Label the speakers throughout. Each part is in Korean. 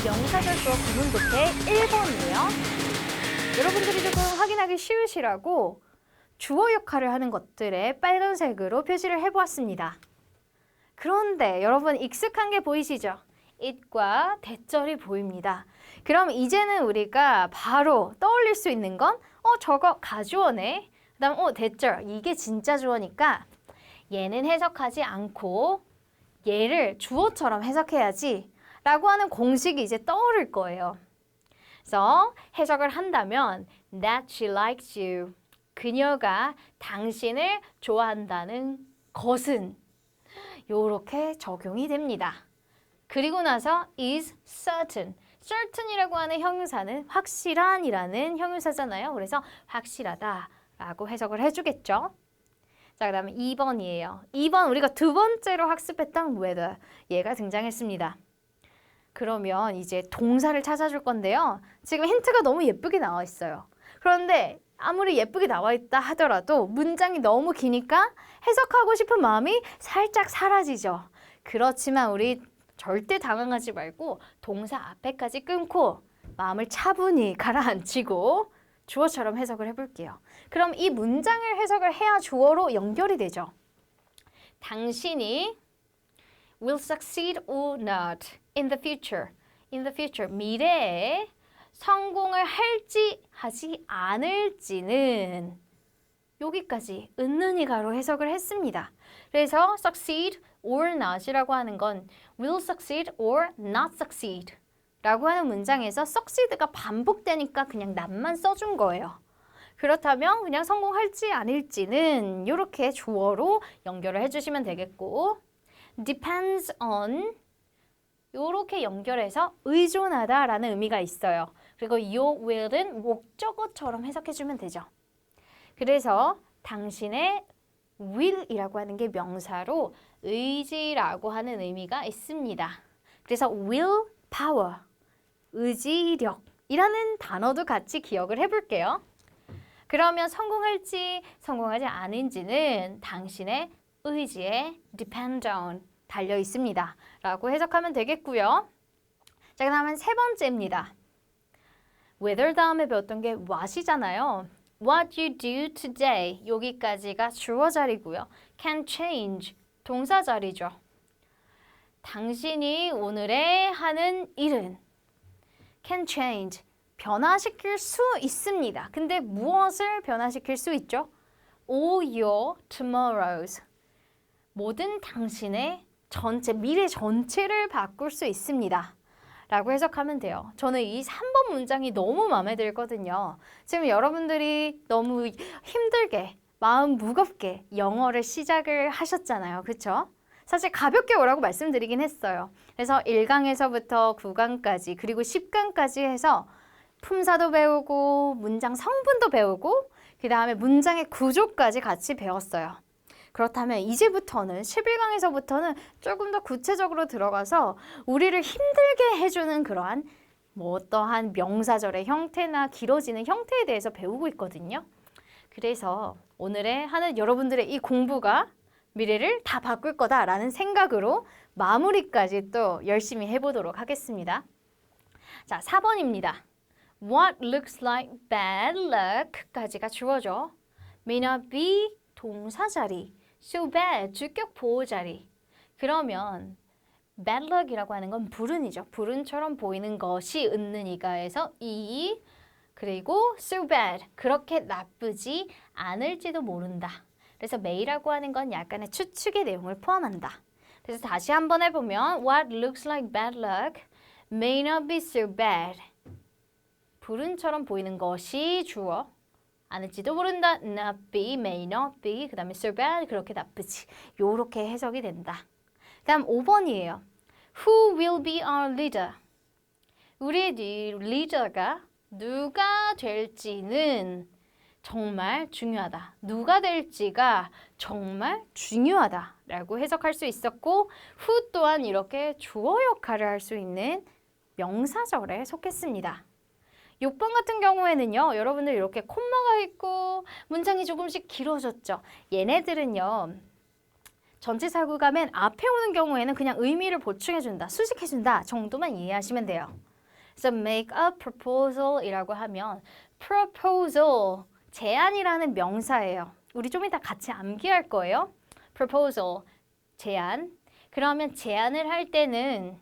Speaker 1: 명사절 주어 구문 독해 1번이에요. 여러분들이 조금 확인하기 쉬우시라고 주어 역할을 하는 것들에 빨간색으로 표시를 해보았습니다. 그런데 여러분 익숙한 게 보이시죠? it과 대절이 보입니다. 그럼 이제는 우리가 바로 떠올릴 수 있는 건 저거 가주어네. 그 다음 대절 이게 진짜 주어니까 얘는 해석하지 않고 얘를 주어처럼 해석해야지 라고 하는 공식이 이제 떠오를 거예요. 그래서 해석을 한다면 that she likes you. 그녀가 당신을 좋아한다는 것은 요렇게 적용이 됩니다. 그리고 나서 is certain. certain이라고 하는 형용사는 확실한이라는 형용사잖아요. 그래서 확실하다라고 해석을 해주겠죠. 자, 그 다음에 2번이에요. 2번 우리가 두 번째로 학습했던 whether. 얘가 등장했습니다. 그러면 이제 동사를 찾아줄 건데요. 지금 힌트가 너무 예쁘게 나와 있어요. 그런데 아무리 예쁘게 나와 있다 하더라도 문장이 너무 기니까 해석하고 싶은 마음이 살짝 사라지죠. 그렇지만 우리 절대 당황하지 말고 동사 앞에까지 끊고 마음을 차분히 가라앉히고 주어처럼 해석을 해볼게요. 그럼 이 문장을 해석을 해야 주어로 연결이 되죠. 당신이 will succeed or not in the future. in the future. 미래에 성공을 할지 하지 않을지는 여기까지 은는이가로 해석을 했습니다. 그래서 succeed or not이라고 하는 건 will succeed or not succeed 라고 하는 문장에서 succeed가 반복되니까 그냥 not만 써준 거예요. 그렇다면 그냥 성공할지 아닐지는 이렇게 주어로 연결을 해주시면 되겠고 depends on 이렇게 연결해서 의존하다라는 의미가 있어요. 그리고 your will은 목적어처럼 해석해주면 되죠. 그래서 당신의 will이라고 하는 게 명사로 의지라고 하는 의미가 있습니다. 그래서 will power, 의지력이라는 단어도 같이 기억을 해볼게요. 그러면 성공할지 성공하지 않은지는 당신의 의지에 depend on, 달려 있습니다. 라고 해석하면 되겠고요. 자, 그 다음은 세 번째입니다. whether 다음에 배웠던 게 what이잖아요. What you do today 여기까지가 주어 자리고요. can change 동사 자리죠. 당신이 오늘에 하는 일은 can change 변화시킬 수 있습니다. 근데 무엇을 변화시킬 수 있죠? all your tomorrows 모든 당신의 전체 미래 전체를 바꿀 수 있습니다. 라고 해석하면 돼요. 저는 이 3번 문장이 너무 마음에 들거든요. 지금 여러분들이 너무 힘들게 마음 무겁게 영어를 시작을 하셨잖아요. 그렇죠? 사실 가볍게 오라고 말씀드리긴 했어요. 그래서 1강에서부터 9강까지 그리고 10강까지 해서 품사도 배우고 문장 성분도 배우고 그 다음에 문장의 구조까지 같이 배웠어요. 그렇다면 이제부터는 11강에서부터는 조금 더 구체적으로 들어가서 우리를 힘들게 해주는 그러한 어떠한 명사절의 형태나 길어지는 형태에 대해서 배우고 있거든요. 그래서 오늘의 하는 여러분들의 이 공부가 미래를 다 바꿀 거다라는 생각으로 마무리까지 또 열심히 해보도록 하겠습니다. 자, 4번입니다. What looks like bad luck까지가 주어죠. May not be 동사 자리. So bad, 주격 보호 자리. 그러면 bad luck이라고 하는 건 불운이죠. 불운처럼 보이는 것이 은는이가에서 이 그리고 so bad, 그렇게 나쁘지 않을지도 모른다. 그래서 may라고 하는 건 약간의 추측의 내용을 포함한다. 그래서 다시 한번 해보면 what looks like bad luck may not be so bad. 불운처럼 보이는 것이 주어. 않을지도 모른다. not be, may not be. 그 다음에 so bad. 그렇게 나쁘지. 요렇게 해석이 된다. 그 다음 5번이에요. Who will be our leader? 우리의 리더가 누가 될지는 정말 중요하다. 누가 될지가 정말 중요하다. 라고 해석할 수 있었고 who 또한 이렇게 주어 역할을 할 수 있는 명사절에 속했습니다. 6번 같은 경우에는요. 여러분들 이렇게 콤마가 있고 문장이 조금씩 길어졌죠. 얘네들은요. 전치사구가 맨 앞에 오는 경우에는 그냥 의미를 보충해준다, 수식해준다 정도만 이해하시면 돼요. So make a proposal 이라고 하면 proposal, 제안이라는 명사예요. 우리 좀 이따 같이 암기할 거예요. proposal, 제안. 그러면 제안을 할 때는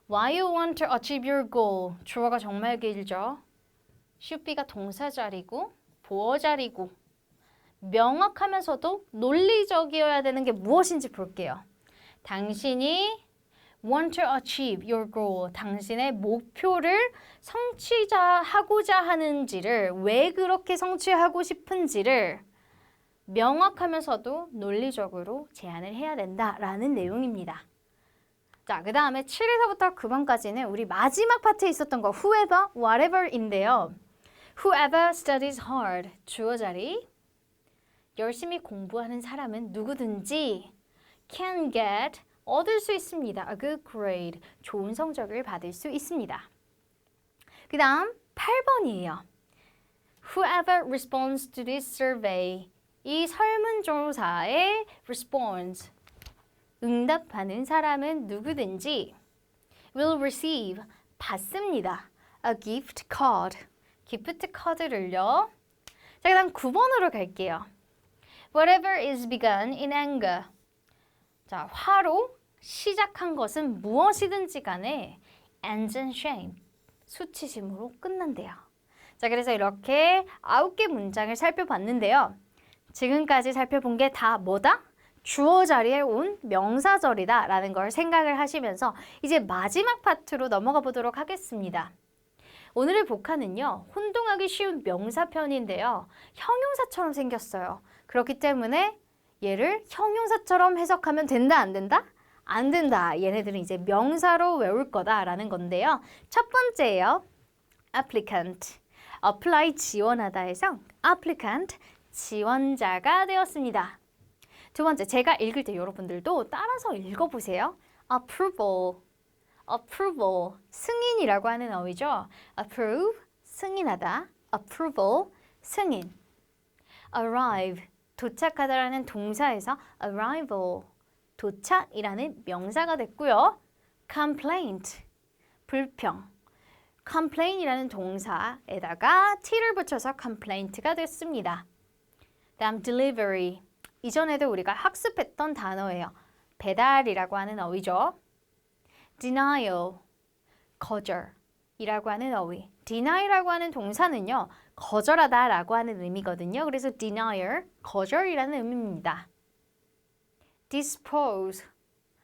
Speaker 1: why you want to achieve your goal. 주어가 정말 길죠. should be가 동사 자리고 보어 자리고 명확하면서도 논리적이어야 되는 게 무엇인지 볼게요. 당신이 want to achieve your goal. 당신의 목표를 성취하고자 하는지를, 왜 그렇게 성취하고 싶은지를 명확하면서도 논리적으로 제안을 해야 된다라는 내용입니다. 자, 그 다음에 7에서부터 9번까지는 우리 마지막 파트에 있었던 거 whoever, whatever인데요. Whoever studies hard, 주어 자리. 열심히 공부하는 사람은 누구든지 can get, 얻을 수 있습니다. A good grade, 좋은 성적을 받을 수 있습니다. 그 다음 8번이에요. Whoever responds to this survey, 이 설문조사에 responds, 응답하는 사람은 누구든지 will receive, 받습니다. A gift card, 기프트 카드를요. 자, 그 다음 9번으로 갈게요. Whatever is begun in anger. 자, 화로 시작한 것은 무엇이든지 간에 ends in shame, 수치심으로 끝난대요. 자, 그래서 이렇게 9개 문장을 살펴봤는데요. 지금까지 살펴본 게 다 뭐다? 주어 자리에 온 명사절이다 라는 걸 생각을 하시면서 이제 마지막 파트로 넘어가 보도록 하겠습니다. 오늘의 복화는요, 혼동하기 쉬운 명사편인데요. 형용사처럼 생겼어요. 그렇기 때문에 얘를 형용사처럼 해석하면 된다, 안 된다? 안 된다. 얘네들은 이제 명사로 외울 거다라는 건데요. 첫 번째예요. applicant. apply, 지원하다 해서 applicant, 지원자가 되었습니다. 두 번째, 제가 읽을 때 여러분들도 따라서 읽어보세요. approval, approval, 승인이라고 하는 어휘죠. approve, 승인하다. approval, 승인. arrive, 도착하다라는 동사에서 arrival, 도착이라는 명사가 됐고요. complaint, 불평. complain이라는 동사에다가 t를 붙여서 complaint가 됐습니다. 다음 delivery, 이전에도 우리가 학습했던 단어예요. 배달이라고 하는 어휘죠. denial, 거절이라고 하는 어휘. deny라고 하는 동사는요, 거절하다라고 하는 의미거든요. 그래서 denier, 거절이라는 의미입니다. dispose,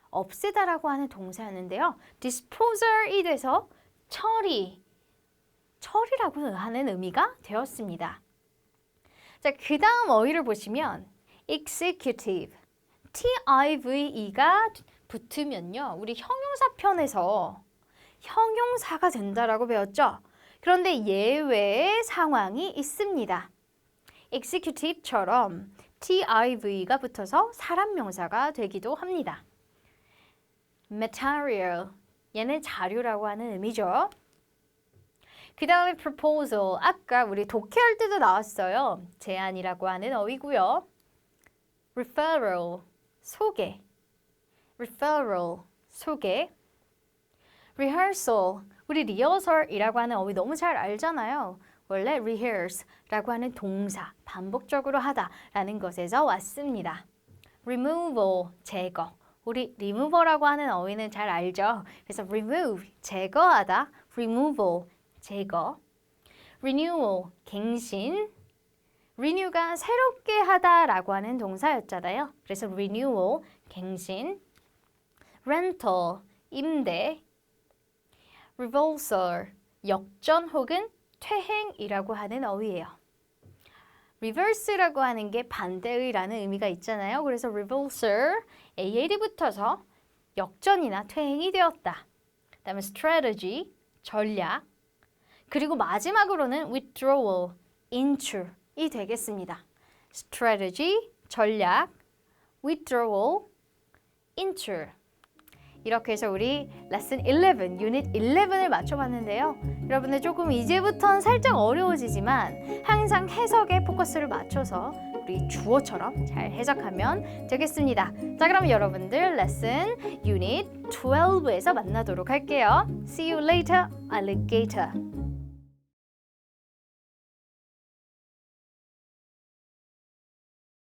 Speaker 1: 없애다라고 하는 동사였는데요. disposer이 돼서 처리라고 하는 의미가 되었습니다. 자, 그 다음 어휘를 보시면 executive, TIVE가 붙으면요, 우리 형용사 편에서 형용사가 된다라고 배웠죠? 그런데 예외의 상황이 있습니다. executive처럼 TIV가 붙어서 사람 명사가 되기도 합니다. material, 얘는 자료라고 하는 의미죠. 그 다음에 proposal, 아까 우리 독해할 때도 나왔어요. 제안이라고 하는 어휘고요. referral, 소개. referral, 소개. rehearsal, 우리 리허설이라고 하는 어휘 너무 잘 알잖아요. 원래 rehearse라고 하는 동사, 반복적으로 하다라는 것에서 왔습니다. removal, 제거. 우리 removal라고 하는 어휘는 잘 알죠. 그래서 remove, 제거하다. removal, 제거. renewal, 갱신. renew가 새롭게 하다라고 하는 동사였잖아요. 그래서 renewal, 갱신. rental, 임대. reversal, 역전 혹은 퇴행이라고 하는 어휘예요. reverse라고 하는 게 반대의라는 의미가 있잖아요. 그래서 reversal, AL이 붙어서 역전이나 퇴행이 되었다. 그 다음에 strategy, 전략. 그리고 마지막으로는 withdrawal, 인출이 되겠습니다. strategy, 전략, withdrawal, 인출. 이렇게 해서 우리 레슨 11, 유닛 11을 맞춰봤는데요. 여러분들 조금 이제부터는 살짝 어려워지지만 항상 해석에 포커스를 맞춰서 우리 주어처럼 잘 해석하면 되겠습니다. 자, 그럼 여러분들 레슨 유닛 12에서 만나도록 할게요. See you later, alligator.